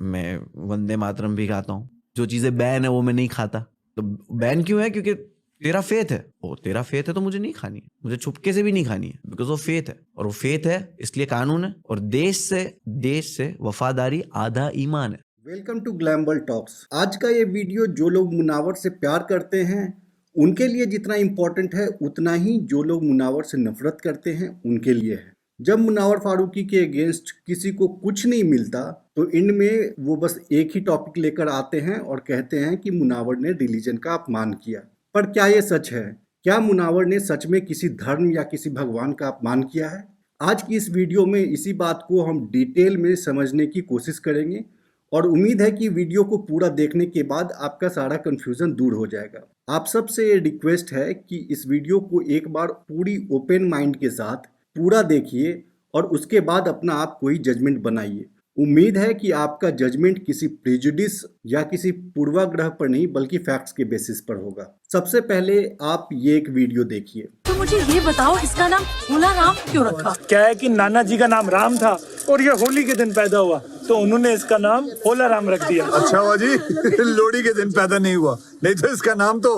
मैं वंदे मातरम भी गाता हूँ। जो चीजें बैन है वो मैं नहीं खाता। तो बैन क्यों है? क्योंकि तेरा फेथ है। ओ तेरा फेथ है तो मुझे नहीं खानी है, मुझे छुपके से भी नहीं खानी है, बिकॉज वो फेथ है। और वो फेथ है इसलिए कानून है। और देश से वफादारी आधा ईमान है। Welcome to Glam World Talks. आज का ये वीडियो जो लोग मुनावर से प्यार करते हैं उनके लिए जितना इम्पोर्टेंट है उतना ही जो लोग मुनावर से नफरत करते हैं उनके लिए है। जब मुनावर फारूकी के अगेंस्ट किसी को कुछ नहीं मिलता तो इनमें वो बस एक ही टॉपिक लेकर आते हैं और कहते हैं कि मुनावर ने रिलीजन का अपमान किया। पर क्या ये सच है? क्या मुनावर ने सच में किसी धर्म या किसी भगवान का अपमान किया है? आज की इस वीडियो में इसी बात को हम डिटेल में समझने की कोशिश करेंगे और उम्मीद है कि वीडियो को पूरा देखने के बाद आपका सारा कंफ्यूजन दूर हो जाएगा। आप सबसे ये रिक्वेस्ट है कि इस वीडियो को एक बार पूरी ओपन माइंड के साथ पूरा देखिए और उसके बाद अपना आप कोई जजमेंट बनाइए। उम्मीद है कि आपका जजमेंट किसी प्रेजुडिस या किसी पूर्वाग्रह पर नहीं बल्कि फैक्ट्स के बेसिस पर होगा। सबसे पहले आप ये एक वीडियो देखिए। तो मुझे ये बताओ, इसका नाम भोला राम क्यों रखा? क्या है कि नाना जी का नाम राम था और ये होली के दिन पैदा हुआ तो उन्होंने इसका नाम भोला राम रख दिया। अच्छा हुआ जी लोहड़ी के दिन पैदा नहीं हुआ, नहीं तो इसका नाम तो।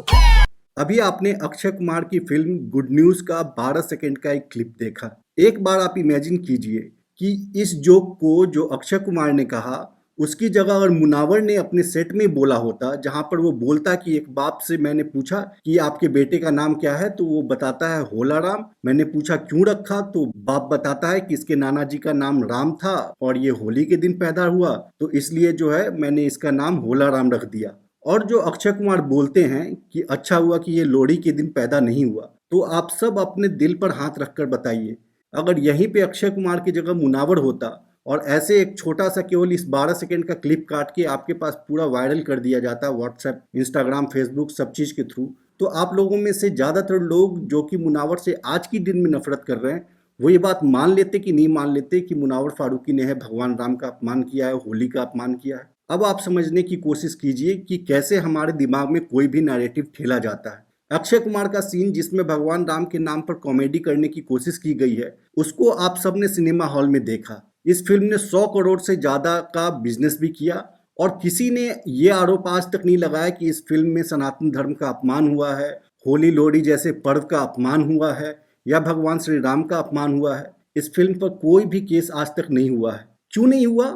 अभी आपने अक्षय कुमार की फिल्म गुड न्यूज का 12 सेकंड का एक क्लिप देखा। एक बार आप इमेजिन कीजिए कि इस जोक को जो अक्षय कुमार ने कहा उसकी जगह अगर मुनावर ने अपने सेट में बोला होता, जहां पर वो बोलता कि एक बाप से मैंने पूछा कि आपके बेटे का नाम क्या है, तो वो बताता है होला राम। मैंने पूछा क्यों रखा, तो बाप बताता है कि इसके नाना जी का नाम राम था और ये होली के दिन पैदा हुआ तो इसलिए जो है मैंने इसका नाम होला राम रख दिया। और जो अक्षय कुमार बोलते हैं कि अच्छा हुआ कि ये लोहड़ी के दिन पैदा नहीं हुआ, तो आप सब अपने दिल पर हाथ रखकर बताइए, अगर यहीं पे अक्षय कुमार की जगह मुनावर होता और ऐसे एक छोटा सा केवल इस 12 सेकंड का क्लिप काट के आपके पास पूरा वायरल कर दिया जाता व्हाट्सएप, इंस्टाग्राम, फेसबुक सब चीज़ के थ्रू, तो आप लोगों में से ज़्यादातर लोग जो कि मुनावर से आज की दिन में नफरत कर रहे हैं वो ये बात मान लेते कि नहीं मान लेते कि मुनावर फारूकी ने है भगवान राम का अपमान किया है, होली का अपमान किया है। अब आप समझने की कोशिश कीजिए कि कैसे हमारे दिमाग में कोई भी नैरेटिव ठेला जाता है। अक्षय कुमार का सीन जिसमें भगवान राम के नाम पर कॉमेडी करने की कोशिश की गई है उसको आप सबने सिनेमा हॉल में देखा। इस फिल्म ने 100 करोड़ से ज़्यादा का बिजनेस भी किया और किसी ने ये आरोप आज तक नहीं लगाया कि इस फिल्म में सनातन धर्म का अपमान हुआ है, होली लोहड़ी जैसे पर्व का अपमान हुआ है या भगवान श्री राम का अपमान हुआ है। इस फिल्म पर कोई भी केस आज तक नहीं हुआ है। क्यों नहीं हुआ?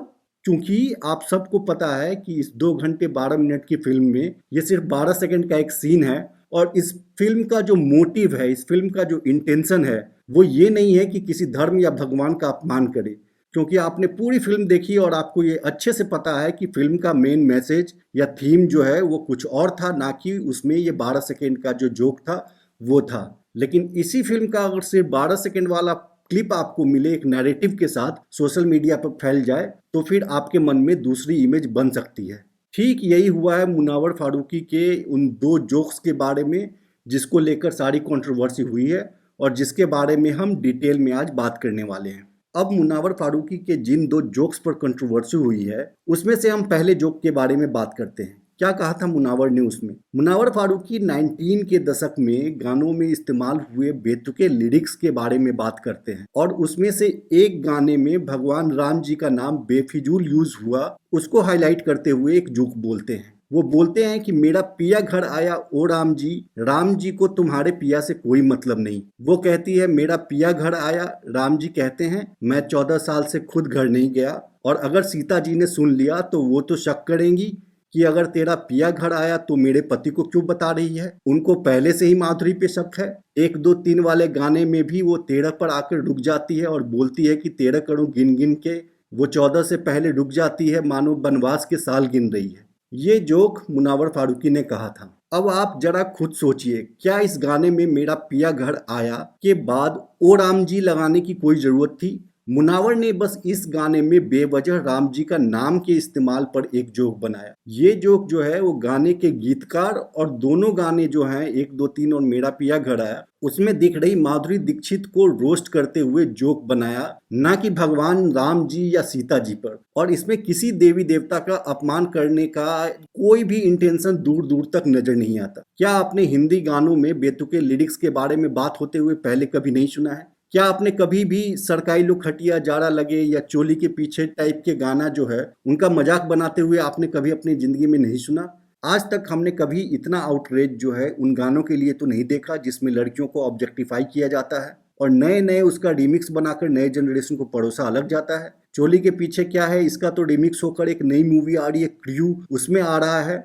क्योंकि आप सबको पता है कि इस 2 घंटे 12 मिनट की फिल्म में ये सिर्फ 12 सेकंड का एक सीन है और इस फिल्म का जो मोटिव है, इस फिल्म का जो इंटेंशन है वो ये नहीं है कि किसी धर्म या भगवान का अपमान करे। क्योंकि आपने पूरी फिल्म देखी और आपको ये अच्छे से पता है कि फिल्म का मेन मैसेज या थीम जो है वो कुछ और था, ना कि उसमें ये 12 सेकंड का जो जोक था वो था। लेकिन इसी फिल्म का अगर सिर्फ 12 सेकंड वाला क्लिप आपको मिले एक नैरेटिव के साथ सोशल मीडिया पर फैल जाए तो फिर आपके मन में दूसरी इमेज बन सकती है। ठीक यही हुआ है मुनावर फारूकी के उन 2 जोक्स के बारे में जिसको लेकर सारी कंट्रोवर्सी हुई है और जिसके बारे में हम डिटेल में आज बात करने वाले हैं। अब मुनावर फारूकी के जिन 2 जोक्स पर कंट्रोवर्सी हुई है उसमें से हम पहले जोक के बारे में बात करते हैं। क्या कहा था मुनावर ने उसमें? मुनावर फारूकी 19 के दशक में गानों में इस्तेमाल हुए बेतुके लिरिक्स के बारे में बात करते हैं और उसमें से एक गाने में भगवान राम जी का नाम बेफिजूल यूज हुआ उसको हाईलाइट करते हुए एक जोक बोलते हैं। वो बोलते हैं कि मेरा पिया घर आया ओ राम जी को तुम्हारे पिया से कोई मतलब नहीं। वो कहती है मेरा पिया घर आया, राम जी कहते हैं मैं 14 साल से खुद घर नहीं गया और अगर सीता जी ने सुन लिया तो वो तो शक करेंगी कि अगर तेरा पिया घर आया तो मेरे पति को क्यों बता रही है। उनको पहले से ही माधुरी पे शक है। 1 2 3 वाले गाने में भी वो 13 पर आकर रुक जाती है और बोलती है कि 13 करूं गिन गिन के, वो 14 से पहले रुक जाती है मानो बनवास के साल गिन रही है। ये जोक मुनावर फारूकी ने कहा था। अब आप जरा खुद सोचिए, क्या इस गाने में मेरा पिया घर आया के बाद ओ राम जी लगाने की कोई जरूरत थी? मुनावर ने बस इस गाने में बेवजह राम जी का नाम के इस्तेमाल पर एक जोक बनाया। ये जोक जो है वो गाने के गीतकार और दोनों गाने जो हैं 1 2 3 और मेरा पिया घर आया उसमें दिख रही माधुरी दीक्षित को रोस्ट करते हुए जोक बनाया, ना कि भगवान राम जी या सीता जी पर। और इसमें किसी देवी देवता का अपमान करने का कोई भी इंटेंशन दूर दूर तक नजर नहीं आता। क्या आपने हिंदी गानों में बेतुके लिरिक्स के बारे में बात होते हुए पहले कभी नहीं सुना है? क्या आपने कभी भी सरकाई लोग खटिया जाड़ा लगे या चोली के पीछे टाइप के गाना जो है उनका मजाक बनाते हुए आपने कभी अपनी जिंदगी में नहीं सुना? आज तक हमने कभी इतना आउटरेज जो है उन गानों के लिए तो नहीं देखा जिसमें लड़कियों को ऑब्जेक्टिफाई किया जाता है और नए नए उसका रिमिक्स बनाकर नए जनरेशन को परोसा अलग जाता है। चोली के पीछे क्या है इसका तो रिमिक्स होकर एक नई मूवी आ रही है क्रू, उसमें आ रहा है।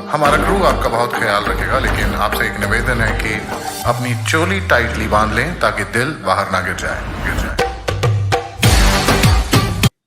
हमारा क्रू आपका बहुत ख्याल रखेगा, लेकिन आपसे एक निवेदन है कि अपनी चोली टाइटली बांध लें ताकि दिल बाहर ना गिर जाए।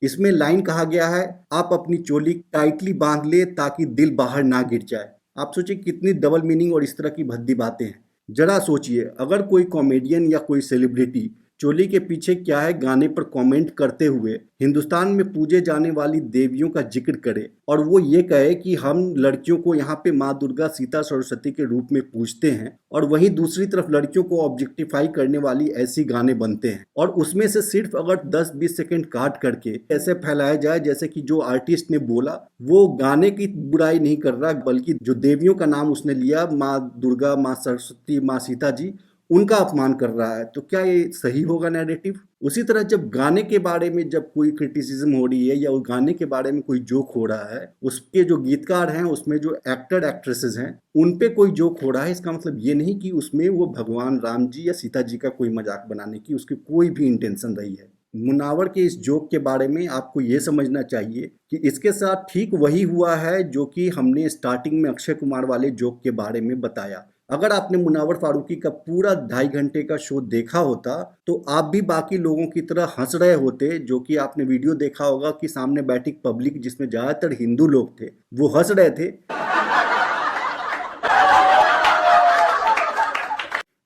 इसमें लाइन कहा गया है, आप अपनी चोली टाइटली बांध ले ताकि दिल बाहर ना गिर जाए। आप सोचिए कितनी डबल मीनिंग और इस तरह की भद्दी बातें हैं। जरा सोचिए अगर कोई कॉमेडियन या कोई सेलिब्रिटी चोली के पीछे क्या है गाने पर कमेंट करते हुए हिंदुस्तान में पूजे जाने वाली देवियों का जिक्र करे और वो ये कहे कि हम लड़कियों को यहाँ पे माँ दुर्गा सीता सरस्वती के रूप में पूजते हैं और वहीं दूसरी तरफ लड़कियों को ऑब्जेक्टिफाई करने वाली ऐसी गाने बनते हैं और उसमें से सिर्फ अगर 10-20 सेकंड काट करके ऐसे फैलाया जाए जैसे कि जो आर्टिस्ट ने बोला वो गाने की बुराई नहीं कर रहा बल्कि जो देवियों का नाम उसने लिया माँ दुर्गा, माँ सरस्वती, माँ सीता जी, उनका अपमान कर रहा है, तो क्या ये सही होगा नैरेटिव? उसी तरह जब गाने के बारे में जब कोई क्रिटिसिज्म हो रही है या उस गाने के बारे में कोई जोक हो रहा है, उसके जो गीतकार हैं उसमें जो एक्टर एक्ट्रेसेस हैं उन पे कोई जोक हो रहा है, इसका मतलब ये नहीं कि उसमें वो भगवान राम जी या सीता जी का कोई मजाक बनाने की उसकी कोई भी इंटेंशन रही है। मुनावर के इस जोक के बारे में आपको ये समझना चाहिए कि इसके साथ ठीक वही हुआ है जो कि हमने स्टार्टिंग में अक्षय कुमार वाले जोक के बारे में बताया। अगर आपने मुनावर फारूकी का पूरा 2.5 घंटे का शो देखा होता तो आप भी बाकी लोगों की तरह हंस रहे होते, जो कि आपने वीडियो देखा होगा कि सामने बैठी पब्लिक जिसमें ज्यादातर हिंदू लोग थे वो हंस रहे थे।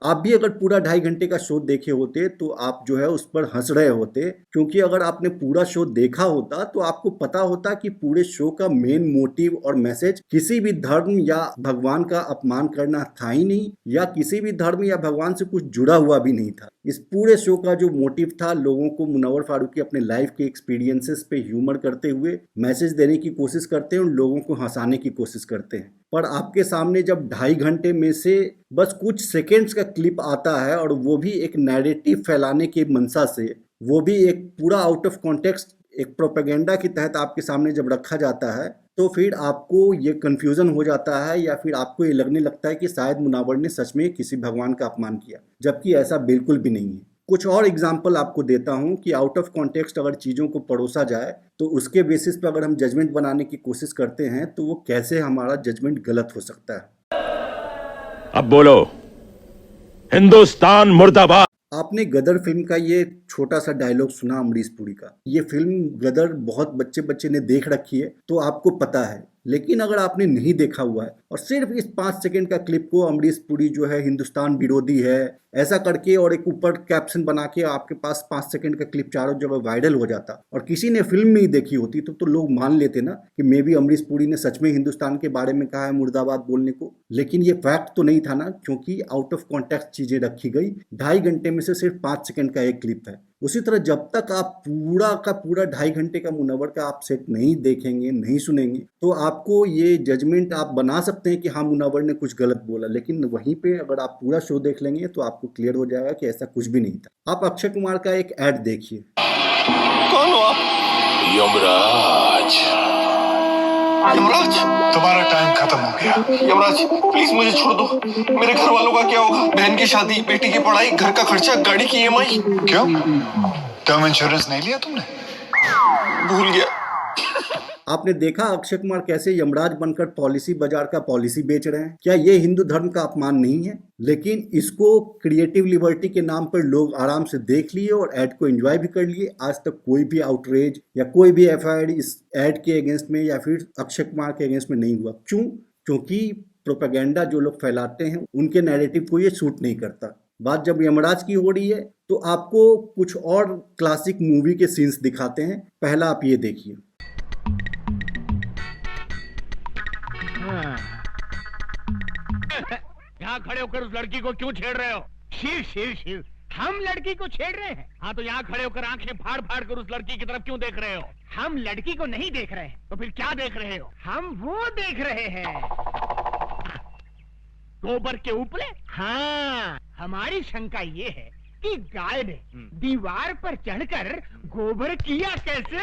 आप भी अगर पूरा 2.5 घंटे का शो देखे होते तो आप जो है उस पर हंस रहे होते, क्योंकि अगर आपने पूरा शो देखा होता तो आपको पता होता कि पूरे शो का मेन मोटिव और मैसेज किसी भी धर्म या भगवान का अपमान करना था ही नहीं या किसी भी धर्म या भगवान से कुछ जुड़ा हुआ भी नहीं था। इस पूरे शो का जो मोटिव था लोगों को मुनव्वर फारूकी अपने लाइफ के एक्सपीरियंसेस पे ह्यूमर करते हुए मैसेज देने की कोशिश करते हैं और लोगों को हंसाने की कोशिश करते हैं। पर आपके सामने जब 2.5 घंटे में से बस कुछ सेकेंड्स का क्लिप आता है और वो भी एक नैरेटिव फैलाने की मंशा से, वो भी एक पूरा आउट ऑफ कॉन्टेक्स्ट एक प्रोपेगेंडा के तहत आपके सामने जब रखा जाता है तो फिर आपको ये कंफ्यूजन हो जाता है या फिर आपको ये लगने लगता है कि शायद मुनावर ने सच में किसी भगवान का अपमान किया, जबकि ऐसा बिल्कुल भी नहीं है। कुछ और एग्जाम्पल आपको देता हूं कि आउट ऑफ कॉन्टेक्स्ट अगर चीज़ों को परोसा जाए तो उसके बेसिस पर अगर हम जजमेंट बनाने की कोशिश करते हैं तो वो कैसे हमारा जजमेंट गलत हो सकता है। अब बोलो, हिंदुस्तान मुर्दाबाद। आपने गदर फिल्म का ये छोटा सा डायलॉग सुना अमरीश पुरी का। ये फिल्म गदर बहुत बच्चे ने देख रखी है तो आपको पता है, लेकिन अगर आपने नहीं देखा हुआ है और सिर्फ इस 5 सेकंड का क्लिप को अमरीश पुरी जो है हिंदुस्तान विरोधी है ऐसा करके और एक ऊपर कैप्शन बना के आपके पास 5 सेकंड का क्लिप चारों जगह वायरल हो जाता और किसी ने फिल्म नहीं देखी होती तो लोग मान लेते ना कि मे बी अमरीश पुरी ने सच में हिंदुस्तान के बारे में कहा है मुर्दाबाद बोलने को। लेकिन ये फैक्ट तो नहीं था ना, क्योंकि आउट ऑफ कॉन्टेक्स्ट चीजें रखी गई। 2.5 घंटे में से सिर्फ 5 सेकंड का एक क्लिप है। उसी तरह जब तक आप पूरा का पूरा 2.5 घंटे का मुनव्वर का आप सेट नहीं देखेंगे, नहीं सुनेंगे, तो आपको ये जजमेंट आप बना सकते हैं कि हाँ मुनव्वर ने कुछ गलत बोला, लेकिन वहीं पे अगर आप पूरा शो देख लेंगे तो आपको क्लियर हो जाएगा कि ऐसा कुछ भी नहीं था। आप अक्षय कुमार का एक ऐड देखिए। कौन हो आप? यमराज। यमराज, तुम्हारा टाइम खत्म हो गया। यमराज प्लीज मुझे छोड़ दो। मेरे घर वालों का क्या होगा? बहन की शादी, बेटी की पढ़ाई, घर का खर्चा, गाड़ी की EMI। क्यों? टर्म इंश्योरेंस नहीं लिया तुमने? भूल गया। आपने देखा अक्षय कुमार कैसे यमराज बनकर पॉलिसी बाजार का पॉलिसी बेच रहे हैं? क्या ये हिंदू धर्म का अपमान नहीं है? लेकिन इसको क्रिएटिव लिबर्टी के नाम पर लोग आराम से देख लिए और ऐड को एंजॉय भी कर लिए। आज तक कोई भी आउटरेज या कोई भी FIR इस ऐड के अगेंस्ट में या फिर अक्षय कुमार के अगेंस्ट में नहीं हुआ। क्यों? क्योंकि प्रोपेगेंडा जो लोग फैलाते हैं उनके नैरेटिव को ये सूट नहीं करता। बात जब यमराज की हो रही है तो आपको कुछ और क्लासिक मूवी के सीन्स दिखाते हैं। पहला आप ये देखिए। यहाँ खड़े होकर उस लड़की को क्यों छेड़ रहे हो? शिव शिव शिव, हम लड़की को छेड़ रहे हैं? हाँ तो यहाँ खड़े होकर आंखें फाड़ फाड़ कर उस लड़की की तरफ क्यों देख रहे हो? हम लड़की को नहीं देख रहे हैं। तो फिर क्या देख रहे हो? हम वो देख रहे हैं, गोबर के उपले। हाँ, हमारी शंका ये है कि गाय ने दीवार पर चढ़कर गोबर किया कैसे?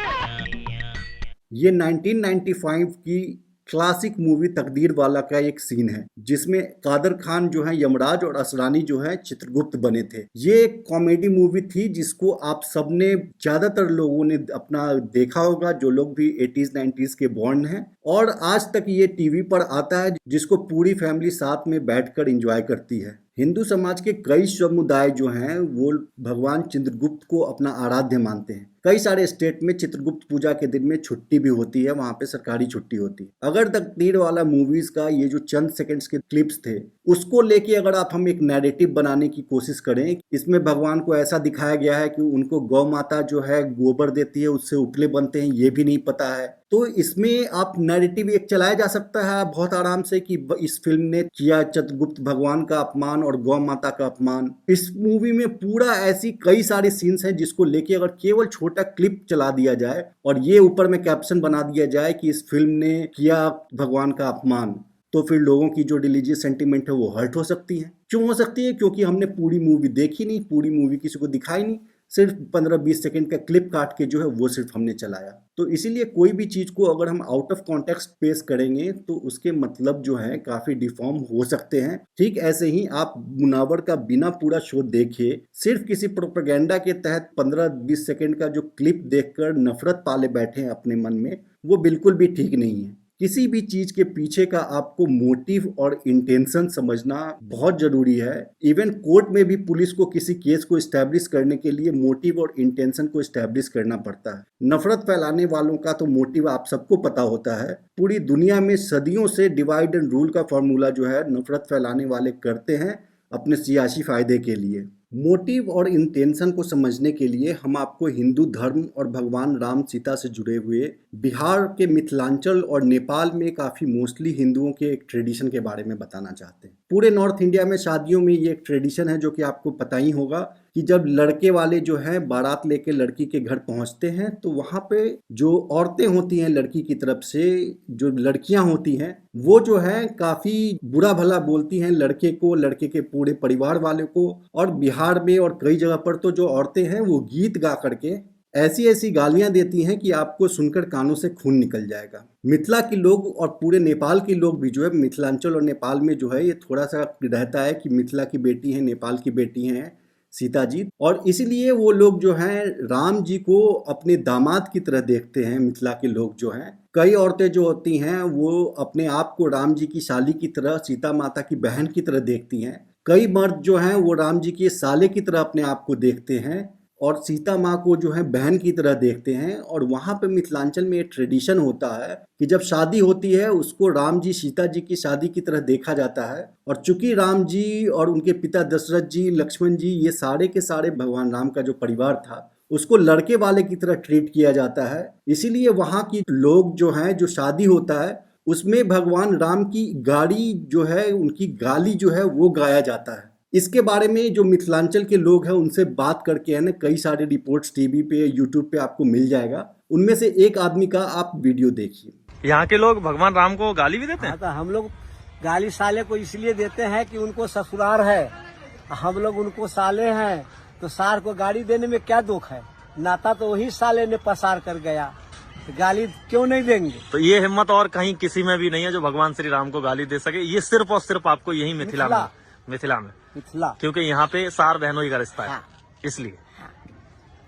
ये 1995 की क्लासिक मूवी तकदीर वाला का एक सीन है जिसमें कादर खान जो है यमराज और असरानी जो है चित्रगुप्त बने थे। ये एक कॉमेडी मूवी थी जिसको आप सबने ज्यादातर लोगों ने अपना देखा होगा, जो लोग भी 80s 90s के बॉर्न हैं, और आज तक ये टीवी पर आता है जिसको पूरी फैमिली साथ में बैठकर एंजॉय करती है। हिंदू समाज के कई समुदाय जो हैं वो भगवान चित्रगुप्त को अपना आराध्य मानते हैं। कई सारे स्टेट में चित्रगुप्त पूजा के दिन में छुट्टी भी होती है, वहां पे सरकारी छुट्टी होती है। अगर तकदीर वाला मूवीज का ये जो चंद सेकंड्स के क्लिप्स थे उसको लेके अगर आप हम एक नैरेटिव बनाने की कोशिश करें, इसमें भगवान को ऐसा दिखाया गया है कि उनको गौ माता जो है गोबर देती है, उससे उपले बनते हैं, ये भी नहीं पता है, तो इसमें आप नैरेटिव एक चलाया जा सकता है बहुत आराम से कि इस फिल्म ने किया चित्रगुप्त भगवान का अपमान और गौ माता का अपमान। इस मूवी में पूरा ऐसी कई सारे सीन्स हैं जिसको लेके अगर केवल छोटा क्लिप चला दिया जाए और ये ऊपर में कैप्शन बना दिया जाए कि इस फिल्म ने किया भगवान का अपमान, तो फिर लोगों की जो रिलीजियस सेंटिमेंट है वो हर्ट हो सकती है। क्यों हो सकती है? क्योंकि हमने पूरी मूवी देखी नहीं, पूरी मूवी किसी को दिखाई नहीं, सिर्फ 15-20 सेकंड का क्लिप काट के जो है वो सिर्फ हमने चलाया। तो इसीलिए कोई भी चीज को अगर हम आउट ऑफ कॉन्टेक्स्ट पेश करेंगे तो उसके मतलब जो है काफी डिफॉर्म हो सकते हैं। ठीक ऐसे ही आप मुनावर का बिना पूरा शो देखे सिर्फ किसी प्रोपेगेंडा के तहत 15-20 सेकंड का जो क्लिप देखकर नफरत पाले बैठे हैं अपने मन में, वो बिल्कुल भी ठीक नहीं है। किसी भी चीज के पीछे का आपको मोटिव और इंटेंशन समझना बहुत जरूरी है। इवन कोर्ट में भी पुलिस को किसी केस को एस्टैब्लिश करने के लिए मोटिव और इंटेंशन को एस्टैब्लिश करना पड़ता है। नफरत फैलाने वालों का तो मोटिव आप सबको पता होता है। पूरी दुनिया में सदियों से डिवाइड एंड रूल का फॉर्मूला जो है नफरत फैलाने वाले करते हैं अपने सियासी फायदे के लिए। मोटिव और इंटेंशन को समझने के लिए हम आपको हिंदू धर्म और भगवान राम सीता से जुड़े हुए बिहार के मिथिलांचल और नेपाल में काफ़ी मोस्टली हिंदुओं के एक ट्रेडिशन के बारे में बताना चाहते हैं। पूरे नॉर्थ इंडिया में शादियों में ये एक ट्रेडिशन है जो कि आपको पता ही होगा कि जब लड़के वाले जो हैं बारात लेके लड़की के घर पहुंचते हैं तो वहां पे जो औरतें होती हैं लड़की की तरफ से, जो लड़कियां होती हैं वो जो है काफी बुरा भला बोलती हैं लड़के को, लड़के के पूरे परिवार वाले को। और बिहार में और कई जगह पर तो जो औरतें हैं वो गीत गा करके ऐसी ऐसी गालियां देती हैं कि आपको सुनकर कानों से खून निकल जाएगा। मिथिला के लोग और पूरे नेपाल के लोग भी जो है, मिथिलांचल और नेपाल में जो है ये थोड़ा सा रहता है कि मिथिला की बेटी है, नेपाल की बेटी हैं सीता जी, और इसीलिए वो लोग जो हैं राम जी को अपने दामाद की तरह देखते हैं। मिथिला के लोग जो हैं, कई औरतें जो होती हैं वो अपने आप को राम जी की साली की तरह, सीता माता की बहन की तरह देखती हैं। कई मर्द जो हैं वो राम जी के साले की तरह अपने आप को देखते हैं और सीता माँ को जो है बहन की तरह देखते हैं। और वहाँ पे मिथिलांचल में एक ट्रेडिशन होता है कि जब शादी होती है उसको राम जी सीता जी की शादी की तरह देखा जाता है। और चूंकि राम जी और उनके पिता दशरथ जी, लक्ष्मण जी, ये सारे के सारे भगवान राम का जो परिवार था उसको लड़के वाले की तरह ट्रीट किया जाता है, इसीलिए वहाँ की लोग जो हैं, जो शादी होता है उसमें भगवान राम की गाड़ी जो है, उनकी गाली जो है वो गाया जाता है। इसके बारे में जो मिथिलांचल के लोग हैं उनसे बात करके है ना, कई सारे रिपोर्ट्स टीवी पे, यूट्यूब पे आपको मिल जाएगा। उनमें से एक आदमी का आप वीडियो देखिए। यहाँ के लोग भगवान राम को गाली भी देते हैं? हाँ, तो हम लोग गाली साले को इसलिए देते हैं कि उनको ससुराल है, हम लोग उनको साले हैं, तो सार को गाली देने में क्या दुख है? नाता तो वही साले ने पसार कर गया, तो गाली क्यों नहीं देंगे? तो ये हिम्मत और कहीं किसी में भी नहीं है जो भगवान श्री राम को गाली दे सके। ये सिर्फ और सिर्फ आपको यही मिथिला में, क्योंकि यहाँ पे सार बहनोई का रिश्ता है। हाँ। इसलिए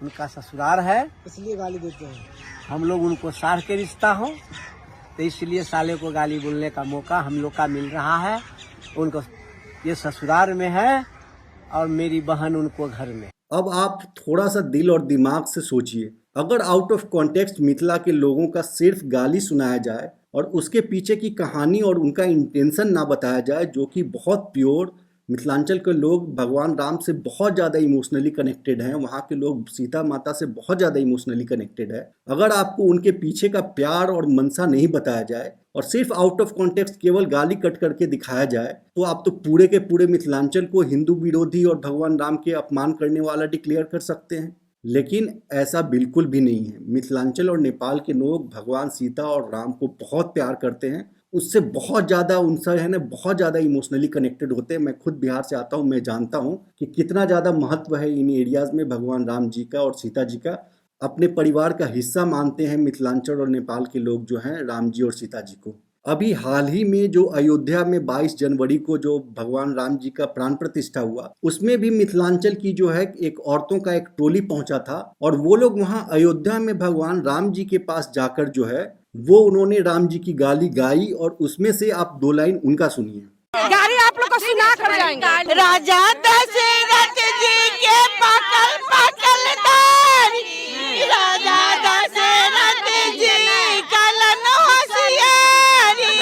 उनका ससुराल है इसलिए गाली देते हैं। हम लोग उनको सार के रिश्ता हो तो इसलिए साले को गाली बोलने का मौका हम लोग का मिल रहा है। उनको ये ससुराल में है और मेरी बहन उनको घर में। अब आप थोड़ा सा दिल और दिमाग से सोचिए, अगर आउट ऑफ कॉन्टेक्स्ट मिथिला के लोगों का सिर्फ गाली सुनाया जाए और उसके पीछे की कहानी और उनका इंटेंशन ना बताया जाए, जो कि बहुत प्योर, मिथिलांचल के लोग भगवान राम से बहुत ज़्यादा इमोशनली कनेक्टेड हैं, वहाँ के लोग सीता माता से बहुत ज़्यादा इमोशनली कनेक्टेड है। अगर आपको उनके पीछे का प्यार और मनसा नहीं बताया जाए और सिर्फ आउट ऑफ कॉन्टेक्स्ट केवल गाली कट करके दिखाया जाए, तो आप तो पूरे के पूरे मिथिलांचल को हिंदू विरोधी और भगवान राम के अपमान करने वाला डिक्लेयर कर सकते हैं। लेकिन ऐसा बिल्कुल भी नहीं है। मिथिलांचल और नेपाल के लोग भगवान सीता और राम को बहुत प्यार करते हैं उससे बहुत ज़्यादा उनसे है ना बहुत ज़्यादा इमोशनली कनेक्टेड होते हैं। मैं खुद बिहार से आता हूँ, मैं जानता हूँ कि कितना ज़्यादा महत्व है इन एरियाज़ में भगवान राम जी का और सीता जी का। अपने परिवार का हिस्सा मानते हैं मिथिलांचल और नेपाल के लोग जो हैं राम जी और सीता जी को। अभी हाल ही में जो अयोध्या में 22 जनवरी को जो भगवान राम जी का प्राण प्रतिष्ठा हुआ, उसमें भी मिथिलांचल की जो है एक औरतों का एक टोली पहुंचा था और वो लोग वहां अयोध्या में भगवान राम जी के पास जाकर जो है वो उन्होंने राम जी की गाली गाई और उसमें से आप 2 लाइन उनका सुनिए। गाड़ी आप लोग को सुना कर जाएंगे। राजा दशरथ जी के पकल पकल दारी, राजा दशरथ जी कलन होशियारी,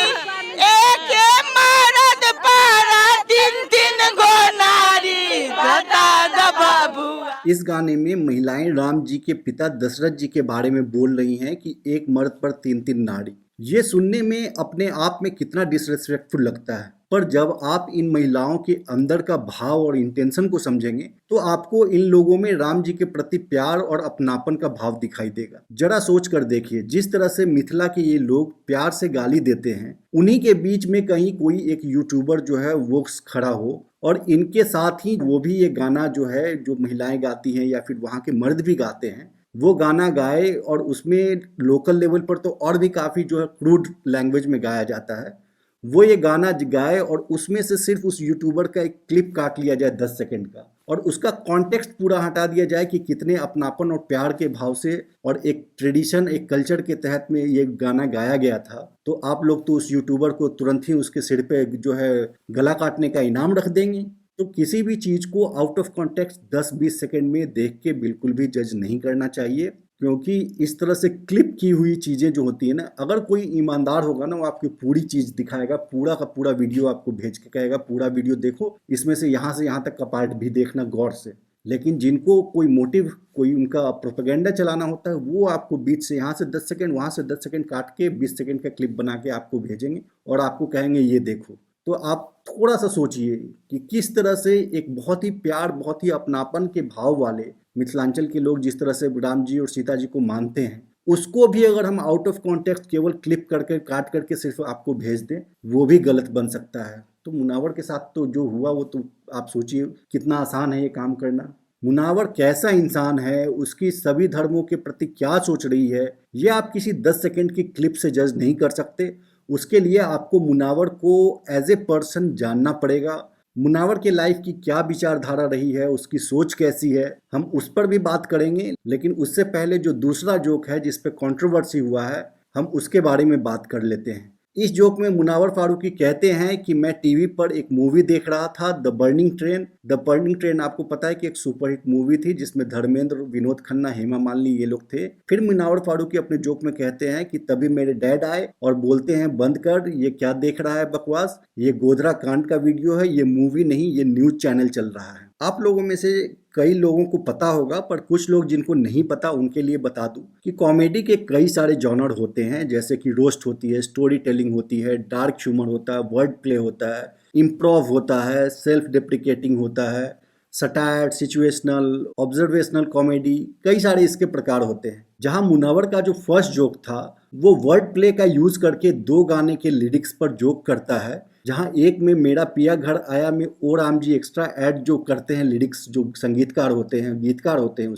एक मरद पारा 3 गो नारी, बता बाबू। इस गाने में महिलाएं राम जी के पिता दशरथ जी के बारे में बोल रही हैं कि एक मर्द पर 3 नारी। ये सुनने में अपने आप में कितना डिसरेस्पेक्टफुल लगता है, पर जब आप इन महिलाओं के अंदर का भाव और इंटेंशन को समझेंगे तो आपको इन लोगों में राम जी के प्रति प्यार और अपनापन का भाव दिखाई देगा। जरा सोच कर देखिए, जिस तरह से मिथिला के ये लोग प्यार से गाली देते हैं, उन्हीं के बीच में कहीं कोई एक यूट्यूबर जो है वो खड़ा हो और इनके साथ ही वो भी ये गाना जो है जो महिलाएं गाती हैं या फिर वहाँ के मर्द भी गाते हैं वो गाना गाए और उसमें लोकल लेवल पर तो और भी काफ़ी जो है क्रूड लैंग्वेज में गाया जाता है, वो ये गाना गाए और उसमें से सिर्फ उस यूट्यूबर का एक क्लिप काट लिया जाए 10 सेकंड का और उसका कॉन्टेक्स्ट पूरा हटा दिया जाए कि कितने अपनापन और प्यार के भाव से और एक ट्रेडिशन एक कल्चर के तहत में ये गाना गाया गया था, तो आप लोग तो उस यूट्यूबर को तुरंत ही उसके सिर पे जो है गला काटने का इनाम रख देंगे। तो किसी भी चीज़ को आउट ऑफ कॉन्टेक्स्ट 10-20 सेकंड में देख के बिल्कुल भी जज नहीं करना चाहिए, क्योंकि इस तरह से क्लिप की हुई चीज़ें जो होती है ना, अगर कोई ईमानदार होगा ना वो आपकी पूरी चीज़ दिखाएगा, पूरा का पूरा वीडियो आपको भेज के कहेगा पूरा वीडियो देखो, इसमें से यहाँ तक का पार्ट भी देखना गौर से। लेकिन जिनको कोई मोटिव कोई उनका प्रोपेगेंडा चलाना होता है वो आपको बीच से यहाँ से 10 सेकंड वहाँ से 10 सेकंड काट के 20 सेकंड का क्लिप बना के आपको भेजेंगे और आपको कहेंगे ये देखो। तो आप थोड़ा सा सोचिए कि किस तरह से एक बहुत ही प्यार बहुत ही अपनापन के भाव वाले मिथिलांचल के लोग जिस तरह से राम जी और सीता जी को मानते हैं, उसको भी अगर हम आउट ऑफ कॉन्टेक्स्ट केवल क्लिप करके काट करके सिर्फ आपको भेज दें वो भी गलत बन सकता है। तो मुनावर के साथ तो जो हुआ वो तो आप सोचिए कितना आसान है ये काम करना। मुनावर कैसा इंसान है, उसकी सभी धर्मों के प्रति क्या सोच रही है, ये आप किसी 10 सेकंड की क्लिप से जज नहीं कर सकते। उसके लिए आपको मुनावर को एज ए पर्सन जानना पड़ेगा। मुनावर के लाइफ की क्या विचारधारा रही है, उसकी सोच कैसी है, हम उस पर भी बात करेंगे। लेकिन उससे पहले जो दूसरा जोक है जिस पे कंट्रोवर्सी हुआ है, हम उसके बारे में बात कर लेते हैं। इस जोक में मुनावर फारूकी कहते हैं कि मैं टीवी पर एक मूवी देख रहा था, the burning train. The burning train आपको पता है कि एक सुपरहिट मूवी थी जिसमें धर्मेंद्र, विनोद खन्ना, हेमा मालिनी ये लोग थे। फिर मुनावर फारूकी अपने जोक में कहते हैं कि तभी मेरे डैड आए और बोलते हैं बंद कर, ये क्या देख रहा है बकवास, ये गोधरा कांड का वीडियो है, ये मूवी नहीं, ये न्यूज चैनल चल रहा है। आप लोगों में से कई लोगों को पता होगा, पर कुछ लोग जिनको नहीं पता उनके लिए बता दूं कि कॉमेडी के कई सारे जॉनर होते हैं, जैसे कि रोस्ट होती है, स्टोरी टेलिंग होती है, डार्क ह्यूमर होता है, वर्ड प्ले होता है, इम्प्रोव होता है, सेल्फ डेप्रिकेटिंग होता है, सटायर, सिचुएशनल, ऑब्जर्वेशनल कॉमेडी, कई सारे इसके प्रकार होते हैं। जहां मुनावर का जो फर्स्ट जोक था वो वर्ड प्ले का यूज करके 2 गाने के लिरिक्स पर जोक करता है, जहां एक में मेरा पिया घर आया में ओ राम जी एक्स्ट्रा ऐड जो करते हैं लिरिक्स, जो संगीतकार होते हैं, गीतकार होते हैं,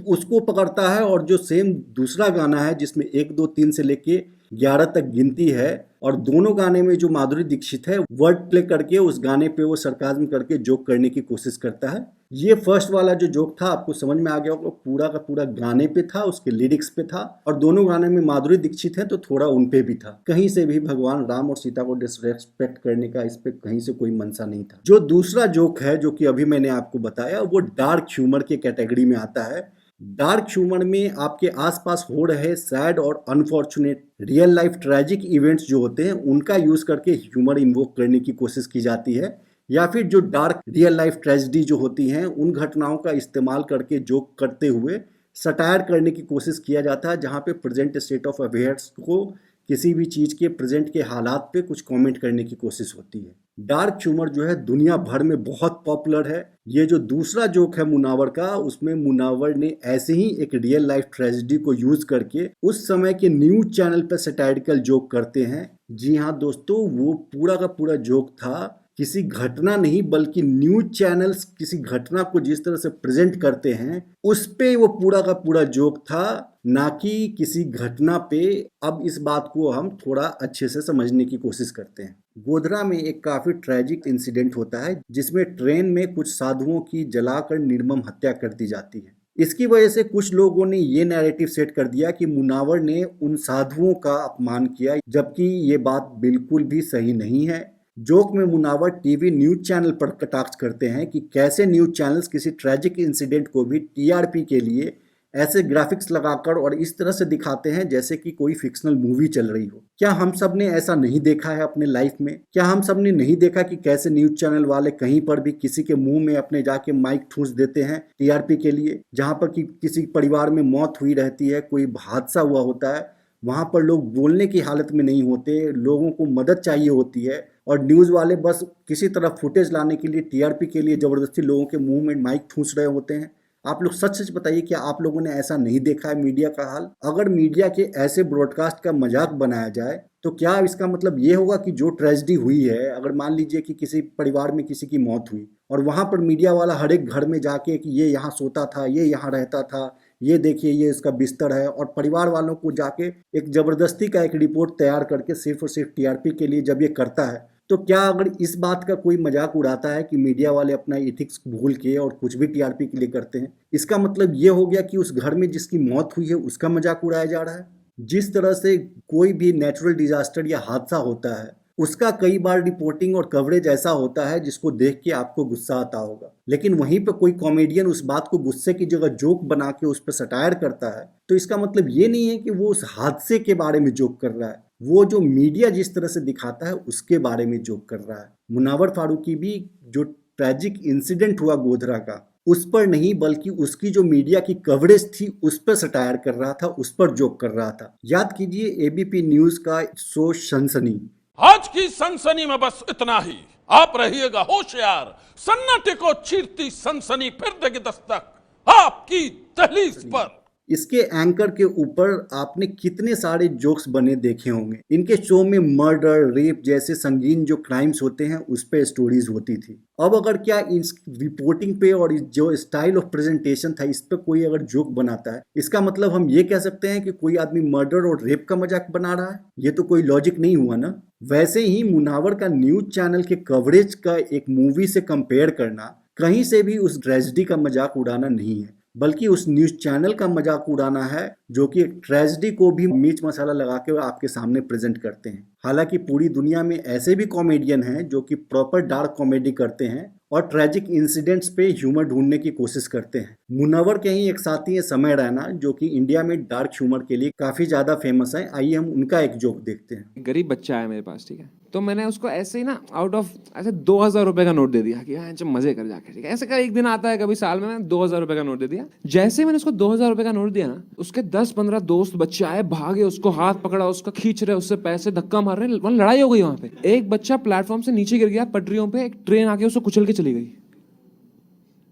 उसको पकड़ता है। और जो सेम दूसरा गाना है जिसमें 1 2 3 से लेके 11 तक गिनती है और दोनों गाने में जो माधुरी दीक्षित है वर्ड प्ले करके उस गाने पे वो सरकाज़्म करके जोक करने की कोशिश करता है। ये फर्स्ट वाला जो जोक था आपको समझ में आ गया होगा, पूरा का पूरा गाने पे था, उसके लिरिक्स पे था और दोनों गाने में माधुरी दीक्षित है तो थोड़ा उन पे भी था। कहीं से भी भगवान राम और सीता को डिसरेस्पेक्ट करने का इस पे कहीं से कोई मंशा नहीं था। जो दूसरा जोक है जो कि अभी मैंने आपको बताया वो डार्क ह्यूमर के कैटेगरी में आता है। डार्क ह्यूमर में आपके आसपास हो रहे सैड और unfortunate real life tragic events जो होते हैं उनका यूज करके ह्यूमर इन्वोक करने की कोशिश की जाती है, या फिर जो डार्क रियल लाइफ ट्रेजेडी जो होती हैं उन घटनाओं का इस्तेमाल करके जोक करते हुए सटायर करने की कोशिश किया जाता है, जहां पे प्रेजेंट स्टेट ऑफ अफेयर्स को किसी भी चीज के प्रेजेंट के हालात पे कुछ कमेंट करने की कोशिश होती है। डार्क ह्यूमर जो है दुनिया भर में बहुत पॉपुलर है। ये जो दूसरा जोक है मुनावर का, उसमें मुनावर ने ऐसे ही एक रियल लाइफ ट्रेजेडी को यूज करके उस समय के न्यूज चैनल पर सैटारिकल जोक करते हैं। जी हाँ दोस्तों, वो पूरा का पूरा जोक था किसी घटना नहीं बल्कि न्यूज चैनल्स किसी घटना को जिस तरह से प्रेजेंट करते हैं उस पे वो पूरा का पूरा जोक था, ना कि किसी घटना पे। अब इस बात को हम थोड़ा अच्छे से समझने की कोशिश करते हैं। गोधरा में एक काफी ट्रेजिक इंसिडेंट होता है जिसमें ट्रेन में कुछ साधुओं की जलाकर निर्मम हत्या कर दी जाती है। इसकी वजह से कुछ लोगों ने ये नैरेटिव सेट कर दिया कि मुनावर ने उन साधुओं का अपमान किया, जबकि ये बात बिल्कुल भी सही नहीं है। जोक में मुनावर टीवी न्यूज चैनल पर कटाक्ष करते हैं कि कैसे न्यूज चैनल्स किसी ट्रेजिक इंसिडेंट को भी टीआरपी के लिए ऐसे ग्राफिक्स लगाकर और इस तरह से दिखाते हैं जैसे कि कोई फिक्शनल मूवी चल रही हो। क्या हम सब ने ऐसा नहीं देखा है अपने लाइफ में? क्या हम सब ने नहीं देखा कि कैसे न्यूज चैनल वाले कहीं पर भी किसी के मुंह में अपने जाके माइक ठूंस देते हैं टीआरपी के लिए? जहां पर कि किसी परिवार में मौत हुई रहती है, कोई हादसा हुआ होता है, वहां पर लोग बोलने की हालत में नहीं होते, लोगों को मदद चाहिए होती है और न्यूज़ वाले बस किसी तरह फुटेज लाने के लिए टीआरपी के लिए ज़बरदस्ती लोगों के मुंह में माइक ठूंस रहे होते हैं। आप लोग सच सच बताइए, क्या आप लोगों ने ऐसा नहीं देखा है मीडिया का हाल? अगर मीडिया के ऐसे ब्रॉडकास्ट का मजाक बनाया जाए तो क्या इसका मतलब ये होगा कि जो ट्रेजेडी हुई है, अगर मान लीजिए कि किसी परिवार में किसी की मौत हुई और वहां पर मीडिया वाला हर एक घर में जाके कि ये यहाँ सोता था, ये यहाँ रहता था, ये देखिए ये इसका बिस्तर है, और परिवार वालों को जाके एक जबरदस्ती का एक रिपोर्ट तैयार करके सिर्फ और सिर्फ टीआरपी के लिए जब ये करता है, तो क्या अगर इस बात का कोई मजाक उड़ाता है कि मीडिया वाले अपना एथिक्स भूल के और कुछ भी टीआरपी के लिए करते हैं, इसका मतलब ये हो गया कि उस घर में जिसकी मौत हुई है उसका मजाक उड़ाया जा रहा है? जिस तरह से कोई भी नेचुरल डिजास्टर या हादसा होता है उसका कई बार रिपोर्टिंग और कवरेज ऐसा होता है जिसको देख के आपको गुस्सा आता होगा, लेकिन वहीं पे कोई कॉमेडियन उस बात को गुस्से की जगह जोक बना के उस पर सटायर करता है, तो इसका मतलब ये नहीं है कि वो उस हादसे के बारे में जोक कर रहा है, वो जो मीडिया जिस तरह से दिखाता है उसके बारे में जोक कर रहा है। मुनावर फारूकी भी जो ट्रैजिक इंसिडेंट हुआ गोधरा का, उस पर नहीं बल्कि उसकी जो मीडिया की कवरेज थी उस पर सटायर कर रहा था, उस पर जोक कर रहा था। याद कीजिए एबीपी न्यूज का शो सनसनी। आज की सनसनी में बस इतना ही। आप रहिएगा होशियार, सन्नाटे को चीरती सनसनी फिर देगी दस्तक आपकी दहलीज पर। इसके एंकर के ऊपर आपने कितने सारे जोक्स बने देखे होंगे। इनके शो में मर्डर, रेप जैसे संगीन जो क्राइम्स होते हैं उस पे स्टोरीज होती थी। अब अगर क्या इस रिपोर्टिंग पे और जो स्टाइल ऑफ प्रेजेंटेशन था इस पे कोई अगर जोक बनाता है, इसका मतलब हम ये कह सकते हैं कि कोई आदमी मर्डर और रेप का मजाक बना रहा है? ये तो कोई लॉजिक नहीं हुआ ना। वैसे ही मुनावर का न्यूज चैनल के कवरेज का एक मूवी से कंपेयर करना कहीं से भी उस ट्रेजेडी का मजाक उड़ाना नहीं है, बल्कि उस न्यूज चैनल का मजाक उड़ाना है जो कि एक ट्रेजेडी को भी मिर्च मसाला लगा के आपके सामने प्रेजेंट करते हैं। हालांकि पूरी दुनिया में ऐसे भी कॉमेडियन हैं जो कि प्रॉपर डार्क कॉमेडी करते हैं और ट्रेजिक इंसिडेंट्स पे ह्यूमर ढूंढने की कोशिश करते हैं। मुनव्वर के ही एक साथी है समय रैना, जो कि इंडिया में डार्क ह्यूमर के लिए काफी ज्यादा फेमस है। आइए हम उनका एक जोक देखते हैं। गरीब बच्चा है मेरे पास, ठीक है, तो मैंने उसको ऐसे ही ना आउट ऑफ ऐसे 2000 रुपए का नोट दे दिया कि हाँ जब मजे कर जाके, ठीक है। ऐसे का एक दिन आता है कभी साल में, मैंने 2000 रुपए का नोट दे दिया। जैसे मैंने उसको 2000 रुपए का नोट दिया ना, उसके 10-15 दोस्त बच्चे आए, भागे, उसको हाथ पकड़ा, उसको खींच रहे, उससे पैसे धक्का मार रहे, वहां लड़ाई हो गई। वहां पे एक बच्चा प्लेटफॉर्म से नीचे गिर गया पटरियों पे, एक ट्रेन आके उसको कुचल के चली गई।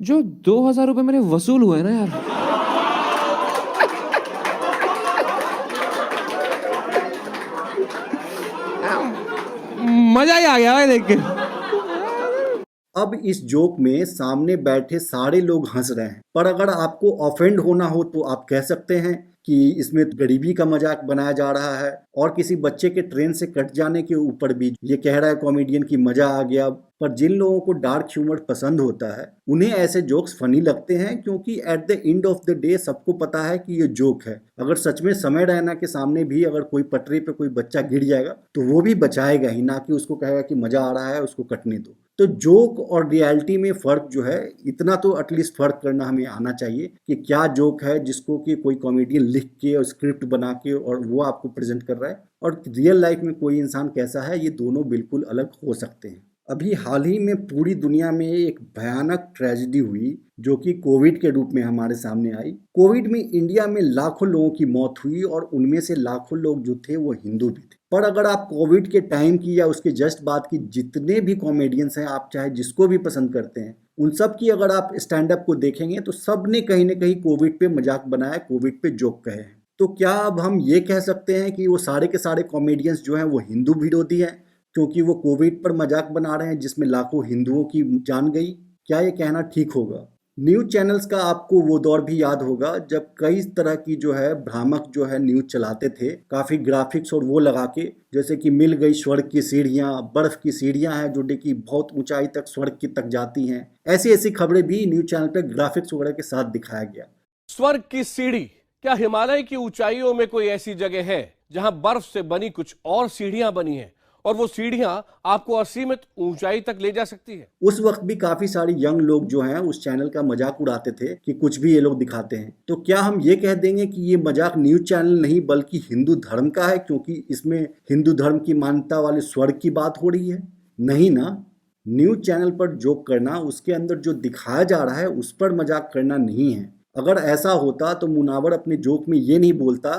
जो 2000 रुपए मेरे वसूल हुए ना यार, मजा ही आ गया भाई देख के। अब इस जोक में सामने बैठे सारे लोग हंस रहे हैं, पर अगर आपको ऑफेंड होना हो तो आप कह सकते हैं कि इसमें गरीबी का मजाक बनाया जा रहा है। और किसी बच्चे के ट्रेन से कट जाने के ऊपर भी ये कह रहा है कॉमेडियन की मजा आ गया। पर जिन लोगों को डार्क ह्यूमर पसंद होता है उन्हें ऐसे जोक्स फनी लगते हैं, क्योंकि at the end of the day सबको पता है कि ये जोक है। अगर सच में समय रैना के सामने भी अगर कोई पटरी पे कोई बच्चा गिर जाएगा तो वो भी बचाएगा ही, ना कि उसको कहेगा कि मजा आ रहा है उसको कटने दो। तो जोक और रियलिटी में फ़र्क जो है, इतना तो एटलीस्ट फ़र्क करना हमें आना चाहिए कि क्या जोक है जिसको कि कोई कॉमेडियन लिख के और स्क्रिप्ट बना के और वो आपको प्रेजेंट कर रहा है, और रियल लाइफ में कोई इंसान कैसा है, ये दोनों बिल्कुल अलग हो सकते हैं। अभी हाल ही में पूरी दुनिया में एक भयानक ट्रेजेडी हुई जो कि कोविड के रूप में हमारे सामने आई। कोविड में इंडिया में लाखों लोगों की मौत हुई और उनमें से लाखों लोग जो थे वो हिंदू भी थे। पर अगर आप कोविड के टाइम की या उसके जस्ट बाद की जितने भी कॉमेडियंस हैं, आप चाहे जिसको भी पसंद करते हैं, उन सब की अगर आप स्टैंड अप को देखेंगे तो सब ने कहीं ना कहीं कोविड पे मजाक बनाया, कोविड पे जोक कहे हैं। तो क्या अब हम ये कह सकते हैं कि वो सारे के सारे कॉमेडियंस जो हैं वो हिंदू विरोधी हैं क्योंकि वो कोविड पर मजाक बना रहे हैं जिसमें लाखों हिंदुओं की जान गई? क्या ये कहना ठीक होगा? न्यूज़ चैनल्स का आपको वो दौर भी याद होगा जब कई तरह की जो है भ्रामक जो है न्यूज़ चलाते थे, काफ़ी ग्राफिक्स और वो लगा के, जैसे कि मिल गई स्वर्ग की सीढ़ियाँ, बर्फ़ की सीढ़ियाँ हैं जो कि बहुत ऊंचाई तक स्वर्ग की तक जाती हैं। ऐसी ऐसी खबरें भी न्यूज़ चैनल पर ग्राफिक्स वगैरह के साथ दिखाया गया। स्वर्ग की सीढ़ी, क्या हिमालय की ऊंचाइयों में कोई ऐसी जगह है जहां बर्फ से बनी कुछ और सीढ़ियां बनी हैं और वो सीढ़ियां आपको असीमित ऊंचाई तक ले जा सकती है? उस वक्त भी काफी सारे यंग लोग जो हैं उस चैनल का मजाक उड़ाते थे कि कुछ भी ये लोग दिखाते हैं। तो क्या हम ये कह देंगे कि ये मजाक न्यूज़ चैनल नहीं बल्कि हिंदू धर्म का है क्योंकि इसमें हिंदू धर्म की मान्यता वाले स्वर्ग की बात हो रही है? नहीं ना। न्यूज़ चैनल पर जोक करना, उसके अंदर जो दिखाया जा रहा है उस पर मजाक करना नहीं है। अगर ऐसा होता तो मुनावर अपने जोक में ये नहीं बोलता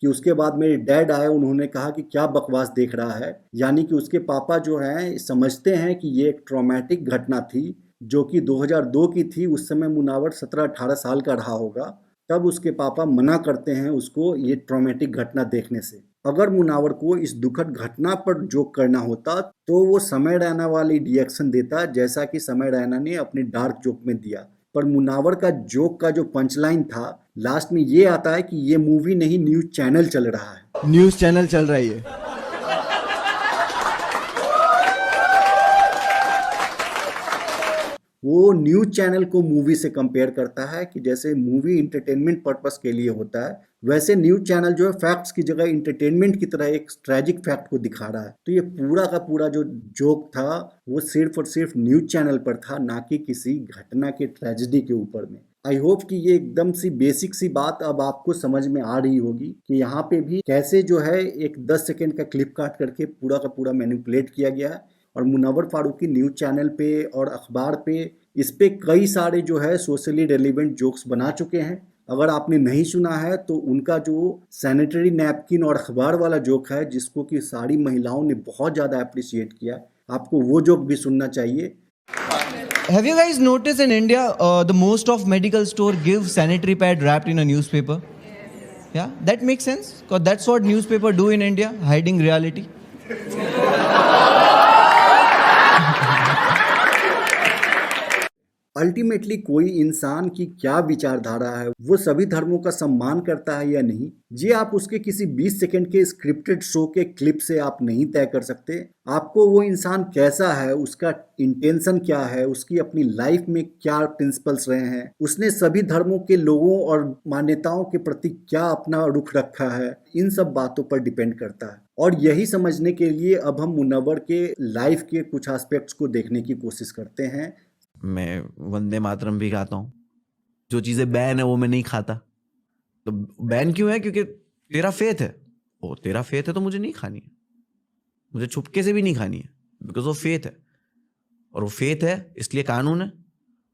कि उसके बाद मेरे डैड आए, उन्होंने कहा कि क्या बकवास देख रहा है। यानी कि उसके पापा जो हैं समझते हैं कि ये एक ट्रॉमेटिक घटना थी जो कि 2002 की थी। उस समय मुनावर 17-18 साल का रहा होगा। तब उसके पापा मना करते हैं उसको ये ट्रॉमेटिक घटना देखने से। अगर मुनावर को इस दुखद घटना पर जोक करना होता तो वो समय रैना वाली रिएक्शन देता जैसा कि समय रैना ने अपने डार्क जोक में दिया। पर मुनावर का जोक का जो पंचलाइन था लास्ट में ये आता है कि ये मूवी नहीं न्यूज़ चैनल चल रहा है। न्यूज़ चैनल चल रहा है। वो न्यूज़ चैनल को मूवी से कंपेयर करता है कि जैसे मूवी इंटरटेनमेंट पर्पस के लिए होता है वैसे न्यूज़ चैनल जो है फैक्ट्स की जगह इंटरटेनमेंट की तरह एक ट्रैजिक फैक्ट को दिखा रहा है। तो ये पूरा का पूरा जो जोक था वो सिर्फ और सिर्फ न्यूज़ चैनल पर था, ना कि किसी घटना के ट्रेजेडी के ऊपर में। आई होप कि ये एकदम सी बेसिक सी बात अब आपको समझ में आ रही होगी कि यहाँ पे भी कैसे जो है एक 10 सेकेंड का क्लिप काट करके पूरा का पूरा मैनिपुलेट किया गया है। और मुनव्वर फारूकी न्यूज़ चैनल पे और अखबार पे इस पे कई सारे जो है सोशली रेलिवेंट जोक्स बना चुके हैं। अगर आपने नहीं सुना है तो उनका जो सैनिटरी नैपकिन और अखबार वाला जोक है जिसको कि सारी महिलाओं ने बहुत ज़्यादा अप्रिशिएट किया, आपको वो जोक भी सुनना चाहिए। Have you guys noticed in India, the most of medical store give sanitary pad wrapped in a newspaper? Yeah, that makes sense because that's what newspaper do in India, hiding reality. Ultimately कोई इंसान की क्या विचारधारा है, वो सभी धर्मों का सम्मान करता है या नहीं, ये आप उसके किसी 20 सेकंड के स्क्रिप्टेड शो के क्लिप से आप नहीं तय कर सकते। आपको वो इंसान कैसा है, उसका इंटेंशन क्या है, उसकी अपनी लाइफ में क्या प्रिंसिपल्स रहे हैं, उसने सभी धर्मों के लोगों और मान्यताओं के प्रति क्या अपना रुख रखा है, इन सब बातों पर डिपेंड करता है। और यही समझने के लिए अब हम मुनव्वर के लाइफ के कुछ एस्पेक्ट्स को देखने की कोशिश करते हैं। मैं वंदे मातरम भी गाता हूँ। जो चीज़ें बैन है वो मैं नहीं खाता। तो बैन क्यों है? क्योंकि तेरा फेथ है। ओ तेरा फेथ है तो मुझे नहीं खानी है, मुझे छुपके से भी नहीं खानी है, बिकॉज वो फेथ है। और वो फेथ है इसलिए कानून है।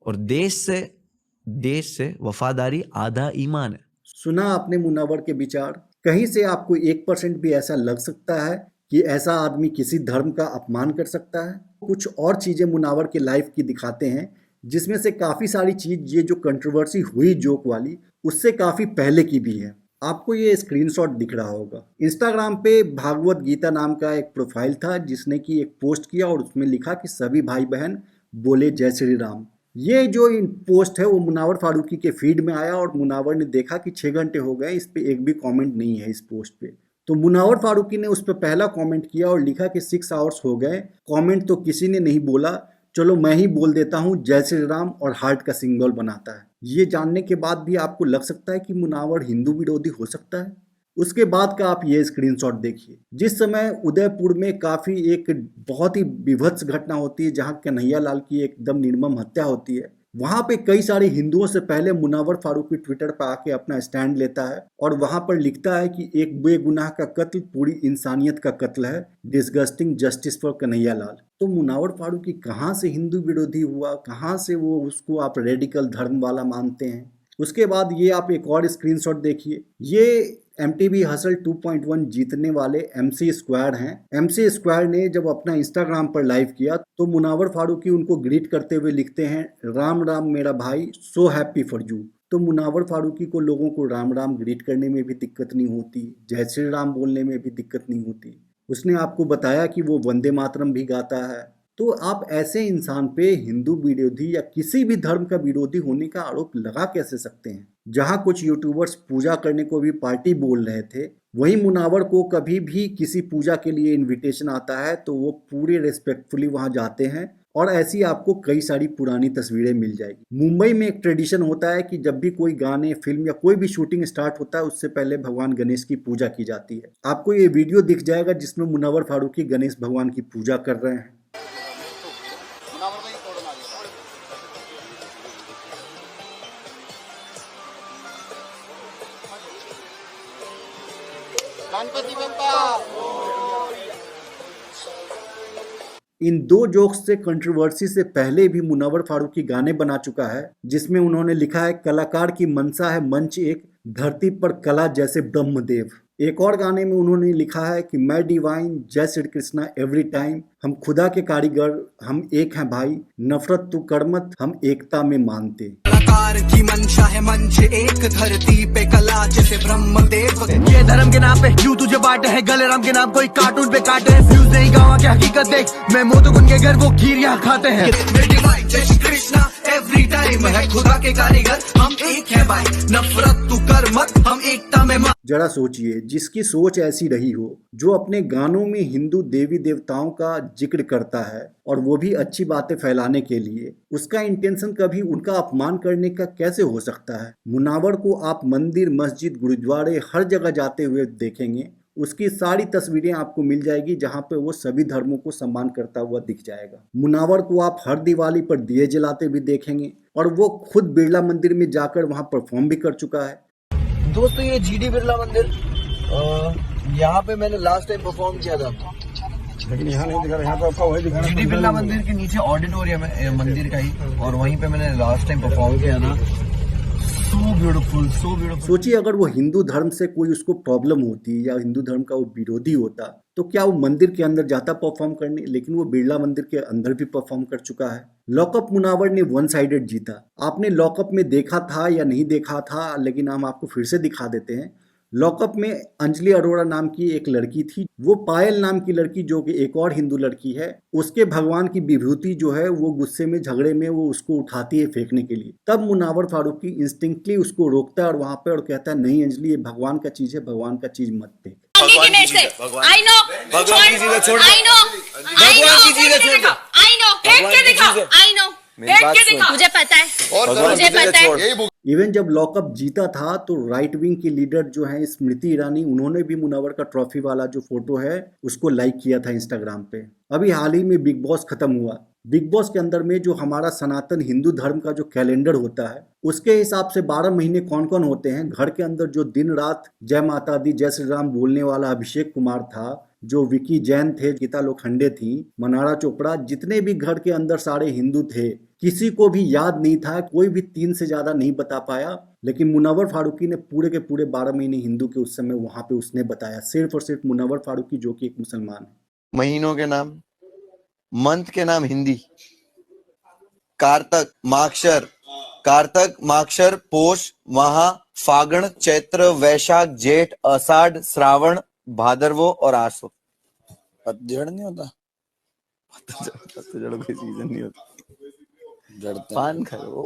और देश से वफादारी आधा ईमान है। सुना आपने मुनव्वर के विचार। कहीं से आपको 1% भी ऐसा लग सकता है कि ऐसा आदमी किसी धर्म का अपमान कर सकता है? कुछ और चीज़ें मुनव्वर के लाइफ की दिखाते हैं जिसमें से काफ़ी सारी चीज़ ये जो कंट्रोवर्सी हुई जोक वाली उससे काफ़ी पहले की भी है। आपको ये स्क्रीनशॉट दिख रहा होगा। इंस्टाग्राम पे भागवत गीता नाम का एक प्रोफाइल था जिसने कि एक पोस्ट किया और उसमें लिखा कि सभी भाई बहन बोले जय श्री राम। ये जो पोस्ट है वो मुनव्वर फारूकी के फीड में आया और मुनव्वर ने देखा कि 6 घंटे हो गए, इस पे एक भी कमेंट नहीं है इस पोस्ट पे। तो मुनव्वर फारूकी ने उस पर पहला कमेंट किया और लिखा कि 6 आवर्स हो गए, कमेंट तो किसी ने नहीं बोला, चलो मैं ही बोल देता हूँ जय श्री राम, और हार्ट का सिंबल बनाता है। ये जानने के बाद भी आपको लग सकता है कि मुनव्वर हिंदू विरोधी हो सकता है? उसके बाद का आप ये स्क्रीनशॉट देखिए। जिस समय उदयपुर में काफ़ी एक बहुत ही विभत्स घटना होती है जहाँ कन्हैया लाल की एकदम निर्मम हत्या होती है, वहां पे कई सारे हिंदुओं से पहले मुनावर फारूकी ट्विटर पर आके अपना स्टैंड लेता है और वहां पर लिखता है कि एक बेगुनाह का कत्ल पूरी इंसानियत का कत्ल है, disgusting justice for Kanhaiya Lal. तो मुनावर फारूकी कहाँ से हिंदू विरोधी हुआ, कहाँ से वो उसको आप रेडिकल धर्म वाला मानते हैं। उसके बाद ये आप एक और स्क्रीनशॉट देखिए, ये MTV हसल 2.1 जीतने वाले MC स्क्वायर हैं। MC स्क्वायर ने जब अपना इंस्टाग्राम पर लाइव किया तो मुनावर फारूकी उनको ग्रीट करते हुए लिखते हैं, राम राम मेरा भाई, सो हैप्पी फॉर यू। तो मुनावर फारूकी को लोगों को राम राम ग्रीट करने में भी दिक्कत नहीं होती, जय श्री राम बोलने में भी दिक्कत नहीं होती। उसने आपको बताया कि वो वंदे मातरम भी गाता है। तो आप ऐसे इंसान पे हिंदू विरोधी या किसी भी धर्म का विरोधी होने का आरोप लगा कैसे सकते हैं। जहां कुछ यूट्यूबर्स पूजा करने को भी पार्टी बोल रहे थे, वहीं मुनावर को कभी भी किसी पूजा के लिए इनविटेशन आता है तो वो पूरे रिस्पेक्टफुली वहां जाते हैं और ऐसी आपको कई सारी पुरानी तस्वीरें मिल जाएगी। मुंबई में एक ट्रेडिशन होता है कि जब भी कोई गाने, फिल्म या कोई भी शूटिंग स्टार्ट होता है उससे पहले भगवान गणेश की पूजा की जाती है। आपको ये वीडियो दिख जाएगा जिसमें मुनावर फारूकी गणेश भगवान की पूजा कर रहे हैं। गणपति बप्पा। इन दो जोक्स से कंट्रोवर्सी से पहले भी मुनावर फारूकी गाने बना चुका है जिसमें उन्होंने लिखा है, कलाकार की मनसा है मंच एक, धरती पर कला जैसे ब्रह्मदेव। एक और गाने में उन्होंने लिखा है कि मैं डिवाइन, जय श्री कृष्णा एवरी टाइम, हम खुदा के कारीगर, हम एक हैं भाई, नफरत तू कर मत, हम एकता में मानते। कलाकार की मंशा है मंच एक, धरती पे कला जैसे ब्रह्मदेव। ये धर्म के नाम पे क्यों तुझे बांटे है, गले राम के नाम कोई कार्टून पे काटे है। व्यूज नहीं गाँव की हकीकत देख, मैं मोदक उनके घर वो खीर यहाँ खाते हैं। मैं डिवाइन, जय श्री कृष्णा एवरी टाइम, है खुदा के कारीगर, हम एक हैं भाई, नफरत तू कर मत, हम एकता में। जरा सोचिए, जिसकी सोच ऐसी रही हो, जो अपने गानों में हिंदू देवी देवताओं का जिक्र करता है और वो भी अच्छी बातें फैलाने के लिए, उसका इंटेंशन कभी उनका अपमान करने का कैसे हो सकता है। मुनावर को आप मंदिर, मस्जिद, गुरुद्वारे हर जगह जाते हुए देखेंगे। उसकी सारी तस्वीरें आपको मिल जाएगी जहां पे वो सभी धर्मों को सम्मान करता हुआ दिख जाएगा। मुनावर को आप हर दिवाली पर दिए जलाते भी देखेंगे और वो खुद बिरला मंदिर में जाकर वहां परफॉर्म भी कर चुका है। दोस्तों, ये GD बिरला मंदिर, यहाँ पे मैंने लास्ट टाइम परफॉर्म किया था, लेकिन यहाँ नहीं दिखा रहा, यहाँ पे आपका वही दिखा रहा है। GD बिरला मंदिर के नीचे ऑडिटोरियम है मंदिर का ही, और वहीं पे मैंने लास्ट टाइम परफॉर्म किया था। So beautiful, so beautiful. सोचिए, अगर वो हिंदू धर्म से कोई उसको प्रॉब्लम होती या हिंदू धर्म का वो विरोधी होता तो क्या वो मंदिर के अंदर जाता परफॉर्म करने, लेकिन वो बिरला मंदिर के अंदर भी परफॉर्म कर चुका है। लॉकअप मुनावर ने वन साइडेड जीता। आपने लॉकअप में देखा था या नहीं देखा था, लेकिन हम आपको फिर से दिखा देते हैं। लॉकअप में अंजलि अरोड़ा नाम की एक लड़की थी, वो पायल नाम की लड़की जो कि एक और हिंदू लड़की है, उसके भगवान की विभूति जो है वो गुस्से में, झगड़े में वो उसको उठाती है फेंकने के लिए। तब मुनावर फारूकी इंस्टिंक्टली उसको रोकता है और वहां पे और कहता है, नहीं अंजलि, ये भगवान का चीज है, भगवान का चीज मत फेंक। भगवान की चीजें छोड़ दो, I know, भगवान की चीजें छोड़ दो, I know, फेंक के दिखाओ, I know, फेंक के दिखाओ, मुझे पता है, मुझे पता है। इवन जब लॉकअप जीता था तो राइट विंग की लीडर जो है स्मृति ईरानी, उन्होंने भी मुनावर का ट्रॉफी वाला जो फोटो है उसको लाइक किया था इंस्टाग्राम पे। अभी हाल ही में बिग बॉस खत्म हुआ। बिग बॉस के अंदर में जो हमारा सनातन हिंदू धर्म का जो कैलेंडर होता है उसके हिसाब से 12 महीने कौन कौन होते हैं। घर के अंदर जो दिन रात जय माता दी, जय श्री राम बोलने वाला अभिषेक कुमार था, जो विकी जैन थे, गीता लोखंडे थी, मनारा चोपड़ा, जितने भी घर के अंदर सारे हिंदू थे, किसी को भी याद नहीं था, कोई भी 3 से ज्यादा नहीं बता पाया। लेकिन मुनावर फारूकी ने पूरे के पूरे 12 महीने हिंदू के उस समय वहां पे उसने बताया, सिर्फ और सिर्फ मुनावर फारूकी जो कि एक मुसलमान है। महीनों के नाम, मंथ के नाम हिंदी, कारतक, माक्षर, कारतक, माक्षर, पोष, महा, फागण, चैत्र, वैशाख, जेठ, आषाढ़, श्रावण, भादरवो और आसो। पतझड़ नहीं होता, पतझड़ कोई सीजन नहीं होता, जड़ता पान खाओ।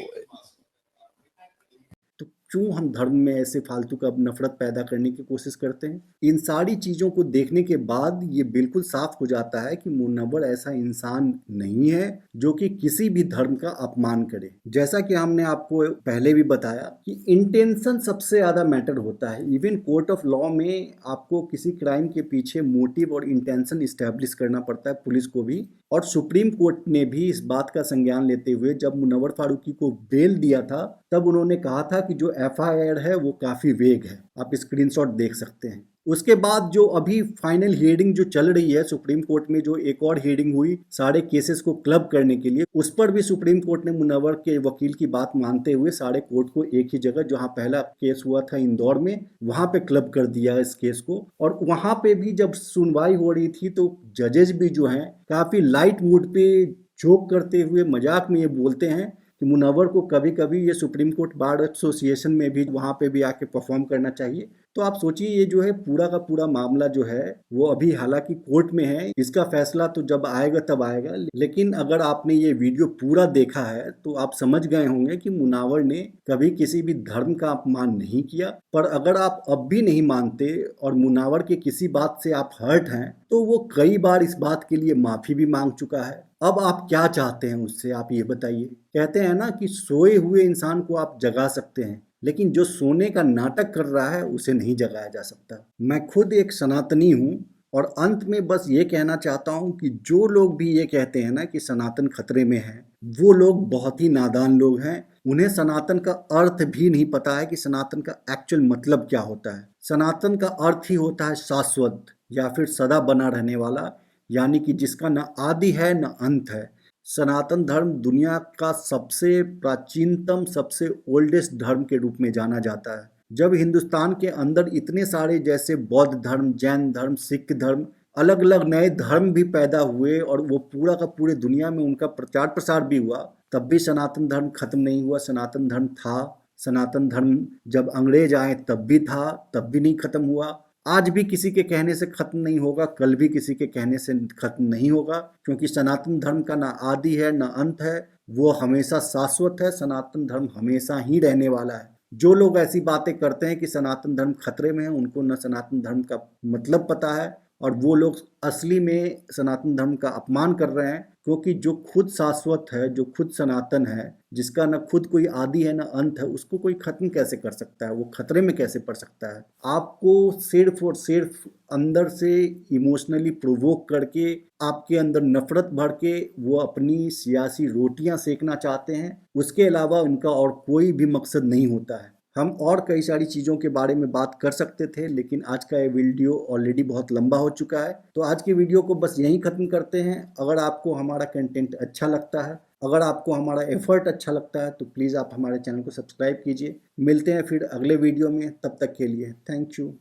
तो क्यों हम धर्म में ऐसे फालतू का नफरत पैदा करने की कोशिश करते हैं। इन सारी चीज़ों को देखने के बाद ये बिल्कुल साफ हो जाता है कि मुनव्वर ऐसा इंसान नहीं है जो कि किसी भी धर्म का अपमान करे। जैसा कि हमने आपको पहले भी बताया कि इंटेंशन सबसे ज़्यादा मैटर होता है। इवन कोर्ट ऑफ लॉ में आपको किसी क्राइम के पीछे मोटिव और इंटेंशन इस्टेब्लिश करना पड़ता है, पुलिस को भी। और सुप्रीम कोर्ट ने भी इस बात का संज्ञान लेते हुए जब मुनव्वर फारूकी को बेल दिया था तब उन्होंने कहा था कि जो एफआईआर है वो काफ़ी वेग है। आप स्क्रीनशॉट देख सकते हैं। उसके बाद जो अभी फाइनल हियरिंग जो चल रही है सुप्रीम कोर्ट में, जो एक और हियरिंग हुई सारे केसेस को क्लब करने के लिए, उस पर भी सुप्रीम कोर्ट ने मुनव्वर के वकील की बात मानते हुए सारे कोर्ट को एक ही जगह, जहां पहला केस हुआ था इंदौर में, वहां पे क्लब कर दिया इस केस को। और वहां पे भी जब सुनवाई हो रही थी तो जजेस भी जो हैं काफी लाइट मूड पे जोक करते हुए मजाक में ये बोलते हैं कि मुनव्वर को कभी कभी ये सुप्रीम कोर्ट बार एसोसिएशन में भी वहाँ पे भी आके परफॉर्म करना चाहिए। तो आप सोचिए ये जो है पूरा का पूरा मामला जो है वो अभी हालांकि कोर्ट में है, इसका फैसला तो जब आएगा तब आएगा। लेकिन अगर आपने ये वीडियो पूरा देखा है तो आप समझ गए होंगे कि मुनव्वर ने कभी किसी भी धर्म का अपमान नहीं किया। पर अगर आप अब भी नहीं मानते और मुनव्वर के किसी बात से आप हर्ट हैं तो वो कई बार इस बात के लिए माफी भी मांग चुका है। अब आप क्या चाहते हैं उससे, आप ये बताइए। कहते हैं ना कि सोए हुए इंसान को आप जगा सकते हैं, लेकिन जो सोने का नाटक कर रहा है उसे नहीं जगाया जा सकता। मैं खुद एक सनातनी हूँ और अंत में बस ये कहना चाहता हूँ कि जो लोग भी ये कहते हैं ना कि सनातन खतरे में है, वो लोग बहुत ही नादान लोग हैं। उन्हें सनातन का अर्थ भी नहीं पता है कि सनातन का एक्चुअल मतलब क्या होता है। सनातन का अर्थ ही होता है शाश्वत या फिर सदा बना रहने वाला, यानी कि जिसका न आदि है न अंत है। सनातन धर्म दुनिया का सबसे प्राचीनतम, सबसे ओल्डेस्ट धर्म के रूप में जाना जाता है। जब हिंदुस्तान के अंदर इतने सारे जैसे बौद्ध धर्म, जैन धर्म, सिख धर्म, अलग अलग नए धर्म भी पैदा हुए और वो पूरा का पूरे दुनिया में उनका प्रचार प्रसार भी हुआ, तब भी सनातन धर्म खत्म नहीं हुआ। सनातन धर्म था। सनातन धर्म जब अंग्रेज आए तब भी था, तब भी नहीं खत्म हुआ। आज भी किसी के कहने से खत्म नहीं होगा, कल भी किसी के कहने से खत्म नहीं होगा, क्योंकि सनातन धर्म का ना आदि है ना अंत है, वो हमेशा शाश्वत है। सनातन धर्म हमेशा ही रहने वाला है। जो लोग ऐसी बातें करते हैं कि सनातन धर्म खतरे में है, उनको न सनातन धर्म का मतलब पता है और वो लोग असली में सनातन धर्म का अपमान कर रहे हैं, क्योंकि जो खुद शाश्वत है, जो खुद सनातन है, जिसका न खुद कोई आदि है न अंत है, उसको कोई खत्म कैसे कर सकता है, वो खतरे में कैसे पड़ सकता है। आपको सिर्फ और सिर्फ अंदर से इमोशनली प्रोवोक करके, आपके अंदर नफरत भर के वो अपनी सियासी रोटियां सेकना चाहते हैं। उसके अलावा उनका और कोई भी मकसद नहीं होता है। हम और कई सारी चीज़ों के बारे में बात कर सकते थे, लेकिन आज का ये वीडियो ऑलरेडी बहुत लंबा हो चुका है, तो आज की वीडियो को बस यहीं ख़त्म करते हैं। अगर आपको हमारा कंटेंट अच्छा लगता है, अगर आपको हमारा एफर्ट अच्छा लगता है, तो प्लीज़ आप हमारे चैनल को सब्सक्राइब कीजिए। मिलते हैं फिर अगले वीडियो में, तब तक के लिए थैंक यू।